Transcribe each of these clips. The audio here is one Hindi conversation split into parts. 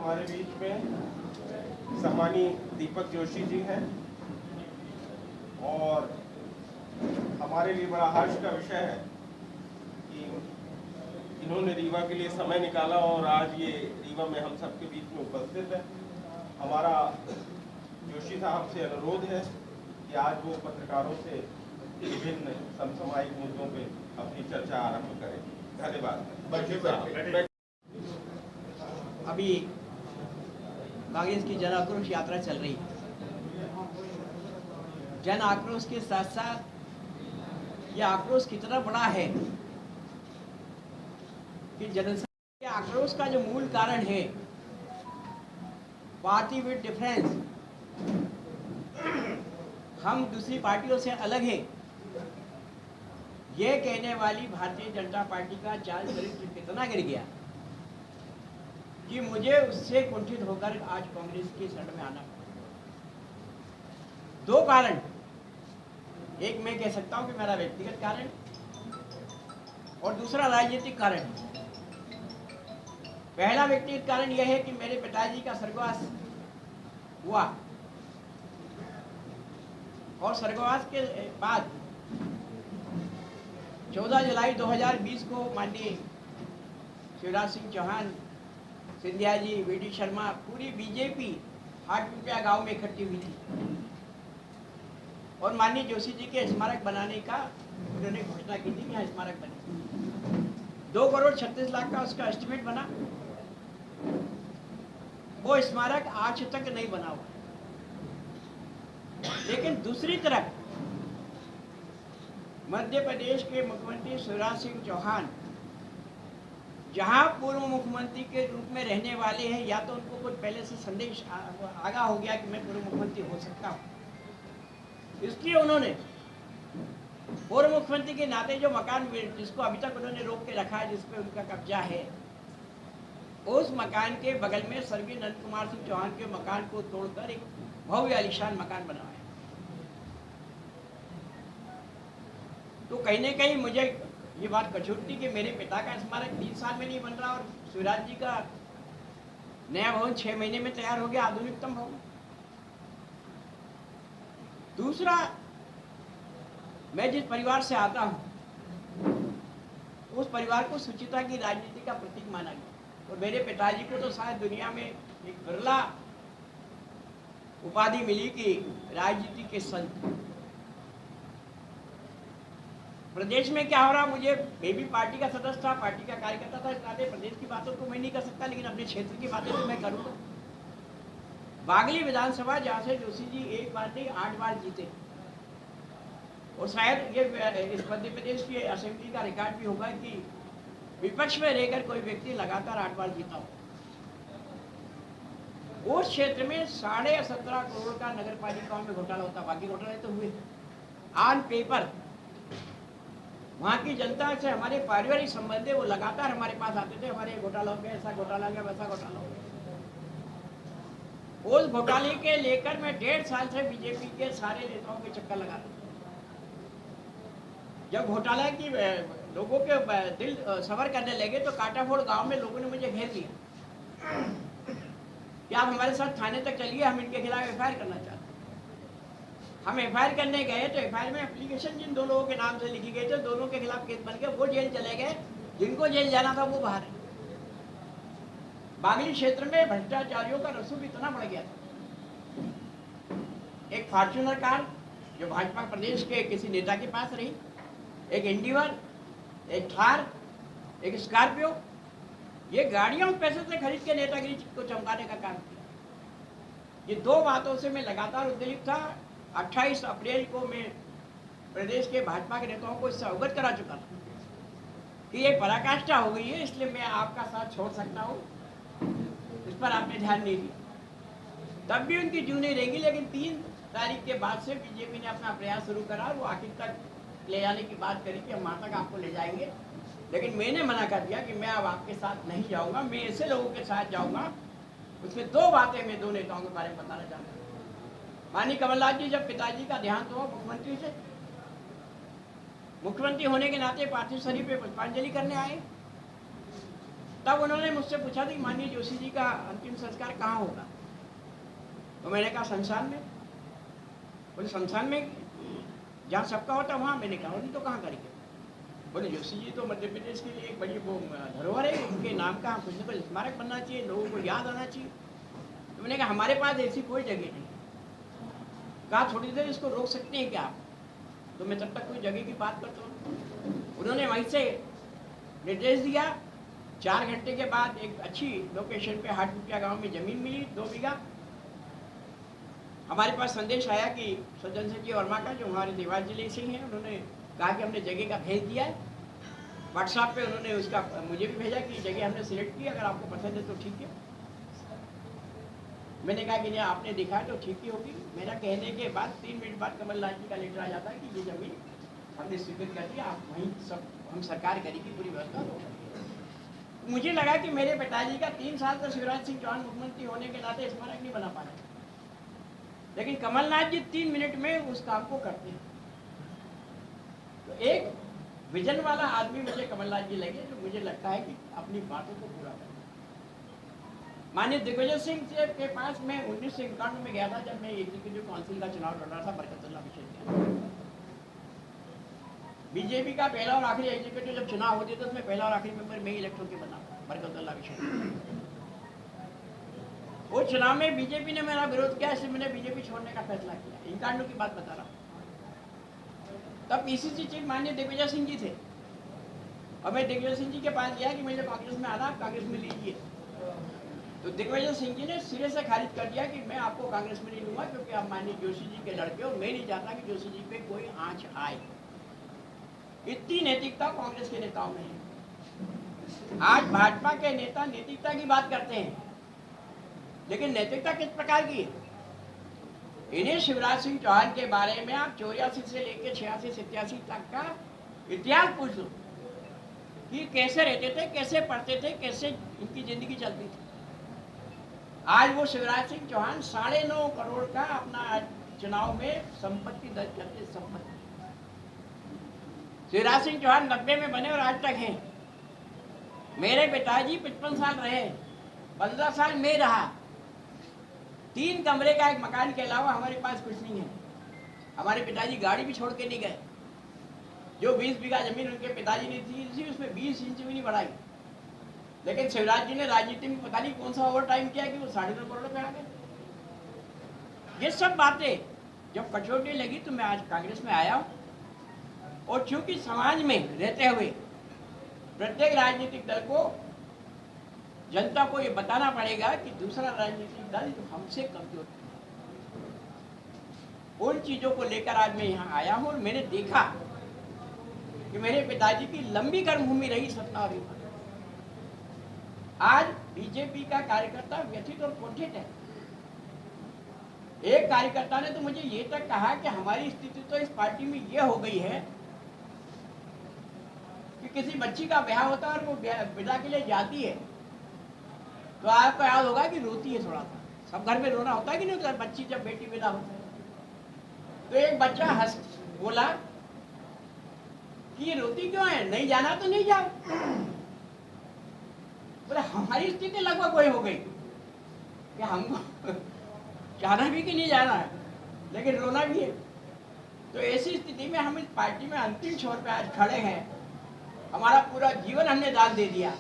हमारे बीच में सम्मानीय दीपक जोशी जी हैं और हमारे लिए बड़ा हर्ष का विषय है कि इन्होंने रीवा के लिए समय निकाला और आज ये रीवा में हम सबके बीच में उपस्थित है। हमारा जोशी साहब से अनुरोध है कि आज वो पत्रकारों से विभिन्न समसामयिक मुद्दों पे अपनी चर्चा आरंभ करें। धन्यवाद। अभी कांग्रेस की जन आक्रोश यात्रा चल रही है। जन आक्रोश के साथ साथ यह आक्रोश कितना बड़ा है कि जनसंख्या के आक्रोश का जो मूल कारण है पार्टी विद डिफरेंस, हम दूसरी पार्टियों से अलग हैं, ये कहने वाली भारतीय जनता पार्टी का चाल चरित्र कितना गिर गया कि मुझे उससे कुंठित होकर आज कांग्रेस की शरण में आना पड़ा। दो कारण, एक मैं कह सकता हूं कि मेरा व्यक्तिगत कारण और दूसरा राजनीतिक कारण। पहला व्यक्तिगत कारण यह है कि मेरे पिताजी का स्वर्गवास हुआ और स्वर्गवास के बाद 14 जुलाई 2020 को माननीय शिवराज सिंह चौहान, सिंधिया जी, वी.डी. शर्मा, पूरी बीजेपी हाटपिपलिया गांव में इकट्ठी हुई थी और माननीय जोशी जी के स्मारक बनाने का उन्होंने घोषणा की थी कि यहाँ स्मारक बने। 2 करोड़ 36 लाख का उसका एस्टिमेट बना। वो स्मारक आज तक नहीं बना हुआ। लेकिन दूसरी तरफ मध्य प्रदेश के मुख्यमंत्री शिवराज सिंह चौहान जहां पूर्व मुख्यमंत्री के रूप में रहने वाले हैं, या तो उनको कुछ पहले से संदेश आगाह हो गया कि मैं पूर्व मुख्यमंत्री हो सकता हूं, इसलिए उन्होंने पूर्व मुख्यमंत्री के नाते जो मकान जिसको अभी तक उन्होंने रोक के रखा है, जिस पे उनका कब्जा है, उस मकान के बगल में स्वर्गीय नंद कुमार सिंह चौहान के मकान को तोड़कर एक भव्य आलीशान मकान बनवाया। तो कहीं न कहीं मुझे ये बात कचोट थी कि मेरे पिता का स्मारक 3 साल में नहीं बन रहा और शिवराज जी का नया भवन 6 महीने में तैयार हो गया, आधुनिकतम भवन। दूसरा, मैं जिस परिवार से आता हूं उस परिवार को सुचिता की राजनीति का प्रतीक माना गया और मेरे पिताजी को तो शायद दुनिया में एक बिरला उपाधि मिली कि राजनीति के संत। प्रदेश में क्या हो रहा, मुझे मैं भी पार्टी का सदस्य था, पार्टी का कार्यकर्ता था, इसलिए प्रदेश की बातों को मैं नहीं कर सकता, लेकिन अपने क्षेत्र की बातें तो मैं करूंगा। बागली विधानसभा जहां से जोशी जी 1 बार नहीं 8 बार जीते और शायद ये इस मध्य प्रदेश की असेंबली का रिकॉर्ड भी होगा कि विपक्ष में रहकर कोई व्यक्ति लगातार 8 बार जीता हो। उस क्षेत्र में 17.5 करोड़ का नगर पालिकाओं में घोटाला होता, बाकी घोटाले तो हुए ऑन पेपर। वहाँ की जनता से हमारे पारिवारिक संबंध है, वो लगातार हमारे पास आते थे, हमारे घोटाला हो गया, ऐसा घोटाला हो गया, वैसा घोटाला हो गया। उस घोटाले के लेकर मैं 1.5 साल से बीजेपी के सारे नेताओं के चक्कर लगा रहा। जब घोटाला की लोगों के दिल सबर करने लगे तो काटाफोड़ गांव में लोगों ने मुझे घेर लिया कि आप हमारे साथ थाने तक चलिए, हम इनके खिलाफ एफआईआर करना चाहते हैं। हम एफआईआर करने गए तो एफआईआर में एप्लीकेशन जिन 2 लोगों के नाम से लिखी गई थी, दोनों के खिलाफ केस बन गया, वो जेल चले गए, जिनको जेल जाना था वो बाहर है। बागली क्षेत्र में भ्रष्टाचारियों का रसूख इतना बढ़ गया था। एक फॉर्च्यूनर कार जो भाजपा प्रदेश के किसी नेता के पास रही, एक इंडिवर, एक थार, एक स्कॉर्पियो, ये गाड़ियां पैसे से खरीद के नेतागिरी को चमकाने का काम किया। ये 2 बातों से मैं लगातार उत्तेजित था। 28 अप्रैल को मैं प्रदेश के भाजपा के नेताओं को इससे अवगत करा चुका था कि ये पराकाष्ठा हो गई है, इसलिए मैं आपका साथ छोड़ सकता हूँ। इस पर आपने ध्यान नहीं दिया, तब भी उनकी जू नहीं रहेगी। लेकिन 3 तारीख के बाद से बीजेपी ने अपना प्रयास शुरू करा और वो आखिर तक ले जाने की बात करी कि हम वहाँ तक आपको ले जाएंगे, लेकिन मैंने मना कर दिया कि मैं अब आपके साथ नहीं जाऊँगा, मैं ऐसे लोगों के साथ जाऊँगा। उसमें 2 बातें मैं 2 नेताओं के बारे में बताना चाहता हूँ। माननीय कमलनाथ जी जब पिताजी का देहांत हुआ मुख्यमंत्री से, मुख्यमंत्री होने के नाते पार्थिव शरीर पे पुष्पांजलि करने आए, तब उन्होंने मुझसे पूछा कि माननीय जोशी जी का अंतिम संस्कार कहाँ होगा। तो मैंने कहा शमशान में। बोले शमशान में जहाँ सबका होता वहाँ। मैंने कहा नहीं तो कहाँ करेंगे। बोले जोशी जी तो मध्य प्रदेश के लिए एक बड़ी वो धरोहर है, उनके नाम का कुछ न कुछ स्मारक बनना चाहिए, लोगों को याद आना चाहिए। तो मैंने कहा हमारे पास ऐसी कोई जगह नहीं। कहा थोड़ी देर इसको रोक सकते हैं क्या आप? तो मैं तब तक कोई जगह की बात करता हूँ। उन्होंने वहीं से निर्देश दिया। 4 घंटे के बाद एक अच्छी लोकेशन पे हाटकुटिया गांव में जमीन मिली 2 बीघा। हमारे पास संदेश आया कि सज्जन सिंह जी वर्मा का, जो हमारे देवास जिले से हैं, उन्होंने कहा कि हमने जगह का भेज दिया है। व्हाट्सएप पे उन्होंने उसका मुझे भी भेजा कि जगह हमने सिलेक्ट की, अगर आपको पसंद है तो ठीक है। मैंने कहा कि नहीं आपने देखा तो ठीक ही होगी। मेरा कहने के बाद 3 मिनट बाद कमलनाथ जी का लेटर आ जाता है कि ये जमीन हमने स्वीकृत कर दिया, आप वहीं सब हम सरकार करेगी पूरी व्यवस्था। मुझे लगा कि मेरे पिताजी का 3 साल तक शिवराज सिंह चौहान मुख्यमंत्री होने के नाते स्मारक नहीं बना पाया, लेकिन कमलनाथ जी 3 मिनट में उस काम को करते हैं। तो एक विजन वाला आदमी मुझे कमलनाथ जी लगे, जो मुझे लगता है कि अपनी बातों को पूरा करे। माननीय दिग्विजय सिंह के पास मैं 1951 में गया था, जब मैं एग्जीक्यूटिव काउंसिल का चुनाव लड़ रहा था बरकतुल्लाह विषय। बीजेपी का पहला और आखिरी एग्जीक्यूटिव जब चुनाव होते थे, उसमें पहला और आखिरी मेंबर मैं इलेक्ट होकर बना बरकतुल्लाह विषय। वो चुनाव में बीजेपी ने मेरा विरोध किया, इसलिए मैंने बीजेपी छोड़ने का फैसला किया। इन कांडों की बात बता रहा हूँ। तब पीसीसी चीफ माननीय दिग्विजय सिंह जी थे, और मैं दिग्विजय सिंह जी के पास गया कि मुझे कांग्रेस में आना, आप कांग्रेस में लीजिए। तो दिग्विजय सिंह जी ने सिरे से खारिज कर दिया कि मैं आपको कांग्रेस में नहीं लूंगा, क्योंकि आप माननीय जोशी जी के लड़के, और मैं नहीं चाहता कि जोशी जी पे कोई आंच आए। इतनी नैतिकता कांग्रेस के नेताओं में है। आज भाजपा के नेता नैतिकता की बात करते हैं, लेकिन नैतिकता किस प्रकार की है? इन्हें शिवराज सिंह चौहान के बारे में आप 84 से लेकर 86-87 तक का इतिहास पूछ लो कि कैसे रहते थे, कैसे पढ़ते थे, कैसे इनकी जिंदगी चलती थी। आज वो शिवराज सिंह चौहान 9.5 करोड़ का अपना चुनाव में संपत्ति दर्ज करते। संपत्ति शिवराज सिंह चौहान 90 में बने और आज तक हैं। मेरे पिताजी 55 साल रहे, 15 साल में रहा। 3 कमरे का एक मकान के अलावा हमारे पास कुछ नहीं है। हमारे पिताजी गाड़ी भी छोड़ के नहीं गए। जो 20 बीघा जमीन उनके पिताजी ने थी, उसमें 20 इंच भी नहीं बढ़ाई। लेकिन शिवराज जी ने राजनीति में पता नहीं कौन सा ओवर टाइम किया कि वो 9.5 करोड़ पे आ गए। ये सब बातें जब कचौटी लगी तो मैं आज कांग्रेस में आया हूँ। और चूंकि समाज में रहते हुए प्रत्येक राजनीतिक दल को, जनता को ये बताना पड़ेगा कि दूसरा राजनीतिक दल जो हमसे कमजोर है, उन चीजों को लेकर आज मैं यहाँ आया हूँ। और मैंने देखा कि मेरे पिताजी की लंबी कर्मभूमि रही सतना और रीवा। आज बीजेपी का कार्यकर्ता व्यथित और कुंठित है। एक कार्यकर्ता ने तो मुझे ये तक कहा कि हमारी स्थिति तो इस पार्टी में ये हो गई है कि किसी बच्ची का ब्याह होता है और वो विदा के लिए जाती है, तो आपको याद होगा कि रोती है थोड़ा सा। सब घर में रोना होता है कि नहीं होता? बच्ची जब बेटी विदा होती है तो एक बच्चा हंस बोला कि ये रोती क्यों है, नहीं जाना तो नहीं जाओ। बोले हमारी स्थिति लगभग वही हो गई कि हमको जाना भी कि नहीं जाना है, लेकिन रोना भी है। तो ऐसी स्थिति में हम इस पार्टी में अंतिम छोर पे आज खड़े हैं। हमारा पूरा जीवन हमने दान दे दिया,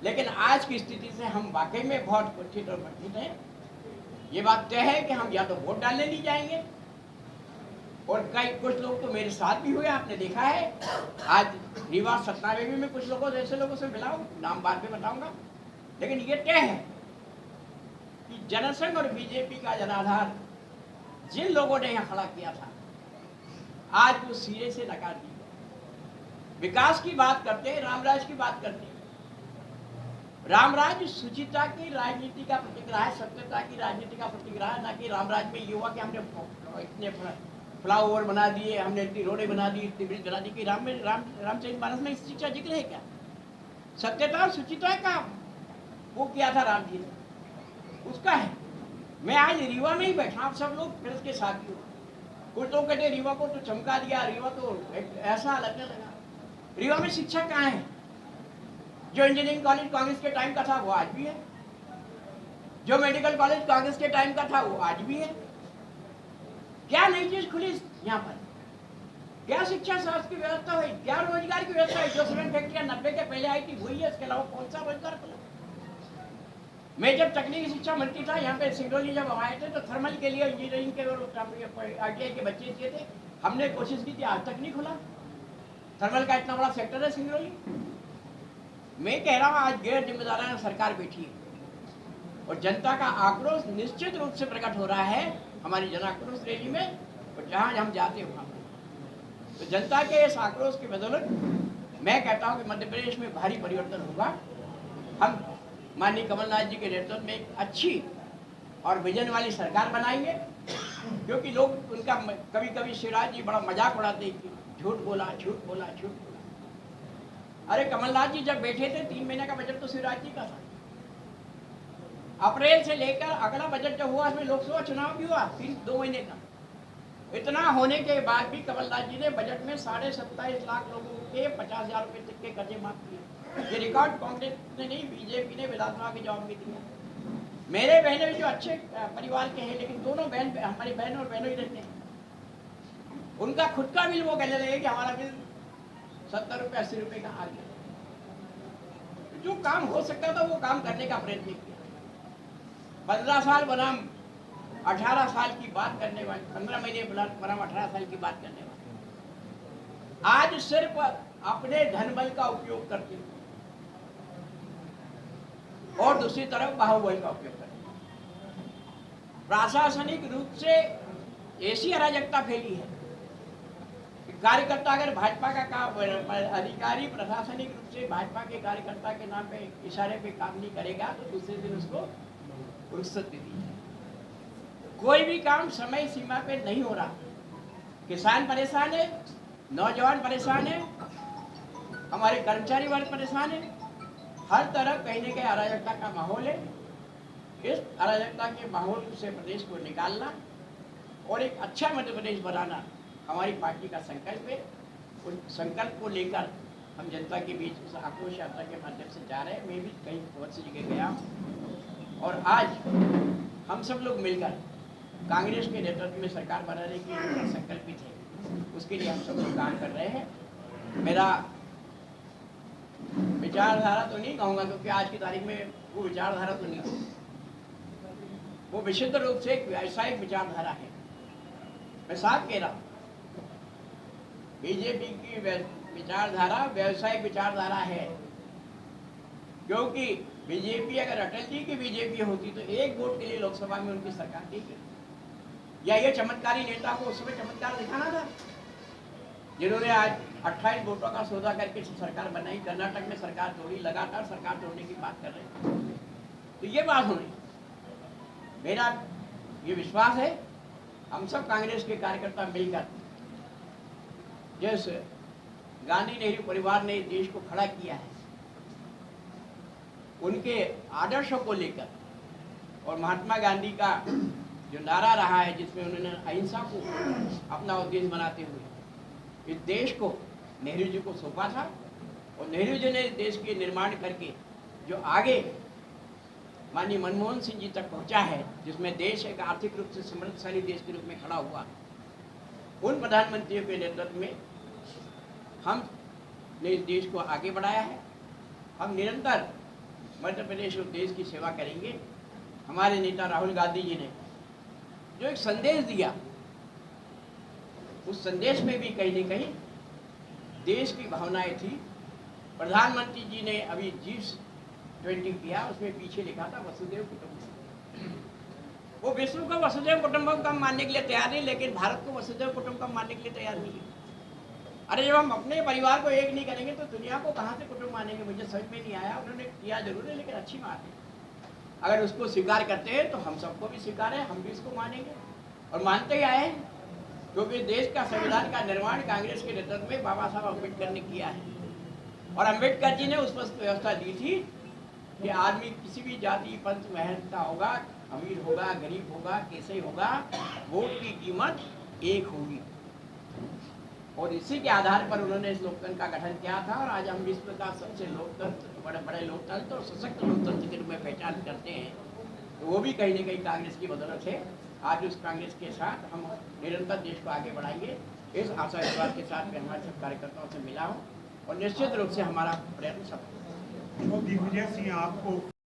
लेकिन आज की स्थिति से हम वाकई में बहुत कुंठित और वंचित हैं। ये बात तय है कि हम या तो वोट डालने नहीं जाएंगे, और कुछ लोग तो मेरे साथ भी हुए, आपने देखा है। आज रीवा सतना में भी मैं कुछ लोगों ऐसे लोगों से मिला हूँ, नाम बाद में बताऊंगा। लेकिन ये तय है कि जनसंघ और बीजेपी का जनाधार जिन लोगों ने यहाँ खड़ा किया था, आज वो सिरे से नकार दी। विकास की बात करते हैं, रामराज की बात करते हैं। रामराज शुचिता की राजनीति का प्रतिग्रह है, सत्यता की राजनीति का प्रतिग्रह है। ना कि रामराज में ये हुआ कि हमने इतने फ्लाईओवर बना दिए, हमने इतनी रोडें बना दी, इतनी ब्रिज बना दी। कि रामचरितमानस में इस चीज का जिक्र है क्या? सत्यता और शुचिता का वो किया था राम जी ने, उसका है। मैं आज रीवा में ही बैठा, आप सब लोग फिर उसके साथ ही हो। कुछ लोग कहते रीवा को तो चमका दिया, रीवा तो ऐसा लगने लगा। रीवा में शिक्षा कहाँ है? जो इंजीनियरिंग कॉलेज कांग्रेस के टाइम का था वो आज भी है, जो मेडिकल कॉलेज कांग्रेस के टाइम का था वो आज भी है। क्या नई चीज खुली यहाँ पर? क्या शिक्षा शास्त्र की व्यवस्था हुई? क्या रोजगार की व्यवस्था हुई? जो सीमेंट फैक्ट्रियां 90 के पहले आई थी वही है, इसके अलावा कौन सा रोजगार खुला? मैं जब तकनीकी शिक्षा मंत्री था यहाँ पे सिंगरौली जब हम आए थे तो थर्मल के लिए इंजीनियरिंग के और ITI के बच्चे किए थे, हमने कोशिश की थी, आज तक नहीं खुला। थर्मल का इतना बड़ा सेक्टर है सिंगरौली। मैं कह रहा हूँ आज गैर जिम्मेदाराना सरकार बैठी है और जनता का आक्रोश निश्चित रूप से प्रकट हो रहा है हमारी जन आक्रोश रैली में, और जहाँ हम जाते हैं वहाँ। तो जनता के इस आक्रोश की बदौलत मैं कहता हूँ कि मध्य प्रदेश में भारी परिवर्तन होगा। हम माननीय कमलनाथ जी के नेतृत्व में एक अच्छी और विजन वाली सरकार बनाएंगे, क्योंकि लोग उनका कभी कभी शिवराज जी बड़ा मजाक उड़ाते हैं, झूठ बोला झूठ बोला झूठ बोला। अरे कमलनाथ जी जब बैठे थे 3 महीने का बजट तो शिवराज जी का था। अप्रैल से लेकर अगला बजट जो हुआ उसमें लोकसभा चुनाव भी हुआ 2 महीने का। इतना होने के बाद भी कमलनाथ जी ने बजट में 27.5 लाख लोगों के 50,000 रुपए तक के कर्जे माफ किए। ये रिकॉर्ड कांग्रेस ने नहीं, बीजेपी ने विधानसभा के जवाब में दिया। मेरे बहनें जो अच्छे परिवार के हैं, लेकिन दोनों बहन हमारी बहन और बहनों ही रहते हैं, उनका खुद का बिल वो कहने लगे कि हमारा बिल 70 रुपये 80 रुपये का आ गया। जो काम हो सकता था वो काम करने का प्रयत्न किया। 15 साल बनाम 18 साल की बात करने वाले, 15 महीने बनाम 18 साल की बात करने वाले आज सिर्फ अपने धन बल का उपयोग करते हैं और दूसरी तरफ बाहुबल का उपयोग करते हैं। प्रशासनिक रूप से ऐसी अराजकता फैली है कि कार्यकर्ता अगर भाजपा का अधिकारी प्रशासनिक रूप से भाजपा के कार्यकर्ता के नाम पे इशारे पे काम नहीं करेगा तो दूसरे दिन उसको रुख्सत दे दी जाए। कोई भी काम समय सीमा पे नहीं हो रहा। किसान परेशान है, नौजवान परेशान है, हमारे कर्मचारी वर्ग परेशान है। हर तरफ कहीं न कहीं अराजकता का माहौल है। इस अराजकता के माहौल से प्रदेश को निकालना और एक अच्छा मध्य प्रदेश बनाना हमारी पार्टी का संकल्प है। उस संकल्प को लेकर हम जनता के बीच उस आक्रोश यात्रा के माध्यम से जा रहे हैं। मैं भी कई बहुत सी जगह गया और आज हम सब लोग मिलकर कांग्रेस के नेतृत्व में सरकार बनाने की संकल्पित है। उसके लिए हम सब लोग काम कर रहे हैं। मेरा विचारधारा तो नहीं कहूँगा, क्योंकि आज की तारीख में वो विचारधारा तो नहीं है, वो विशुद्ध रूप से एक व्यावसायिक विचारधारा है। मैं साफ कह रहा हूँ, बीजेपी की विचारधारा व्यावसायिक विचारधारा है। क्योंकि बीजेपी अगर अटल जी की बीजेपी होती तो 1 वोट के लिए लोकसभा में उनकी सरकार थी, या ये चमत्कारी नेता को उस समय चमत्कार दिखाना था जिन्होंने आज 28 वोटों का सौदा करके सरकार बनाई, कर्नाटक में सरकार तोड़ी, लगातार सरकार तोड़ने की बात कर रहे हैं। तो ये बात हो रही। मेरा ये विश्वास है हम सब कांग्रेस के कार्यकर्ता मिलकर, जैसे गांधी नेहरू परिवार ने देश को खड़ा किया है, उनके आदर्शों को लेकर, और महात्मा गांधी का जो नारा रहा है जिसमें उन्होंने अहिंसा को अपना उद्देश्य बनाते हुए इस देश को नेहरू जी को सौंपा था, और नेहरू जी ने देश के निर्माण करके जो आगे माननीय मनमोहन सिंह जी तक पहुंचा है, जिसमें देश एक आर्थिक रूप से समृद्धशाली देश के रूप में खड़ा हुआ, उन प्रधानमंत्रियों के नेतृत्व में हमने इस देश को आगे बढ़ाया है। हम निरंतर मध्य प्रदेश और देश की सेवा करेंगे। हमारे नेता राहुल गांधी जी ने जो एक संदेश दिया, उस संदेश में भी कहीं न कहीं देश की भावनाएं थी। प्रधानमंत्री जी ने अभी G20 किया, उसमें पीछे लिखा था वसुधैव कुटुंबकम। वो विश्व को वसुधैव कुटुंबकम मानने के लिए तैयार नहीं, लेकिन भारत को वसुधैव कुटुंबकम मानने के लिए तैयार नहीं है। अरे जब हम अपने परिवार को एक नहीं करेंगे तो दुनिया को कहाँ से कुटुंब मानेंगे? मुझे समझ में नहीं आया। उन्होंने किया जरूर है, लेकिन अच्छी बात है। अगर उसको स्वीकार करते हैं तो हम सबको भी स्वीकार है, हम भी इसको मानेंगे और मानते ही आए हैं। क्योंकि देश का संविधान का निर्माण कांग्रेस के नेतृत्व में बाबा साहब अम्बेडकर ने किया है, और अम्बेडकर जी ने उस पर व्यवस्था दी थी कि आदमी किसी भी जाति पंथ महंत का होगा, अमीर होगा, गरीब होगा, कैसे होगा, वोट की कीमत एक होगी। और इसी के आधार पर उन्होंने इस लोकतंत्र का गठन किया था। और आज हम विश्व का सबसे लोकतंत्र, बड़े बड़े लोकतंत्र और सशक्त लोकतंत्र के रूप में पहचान करते हैं, तो वो भी कहीं न कहीं कांग्रेस की बदौलत है। आज उस कांग्रेस के साथ हम निरंतर देश को आगे बढ़ाएंगे, इस आशा विश्वास के साथ मैं हमारे सब कार्यकर्ताओं से मिला हूँ और निश्चित रूप से हमारा प्रयत्न सफल। जो दिग्विजय सिंह आपको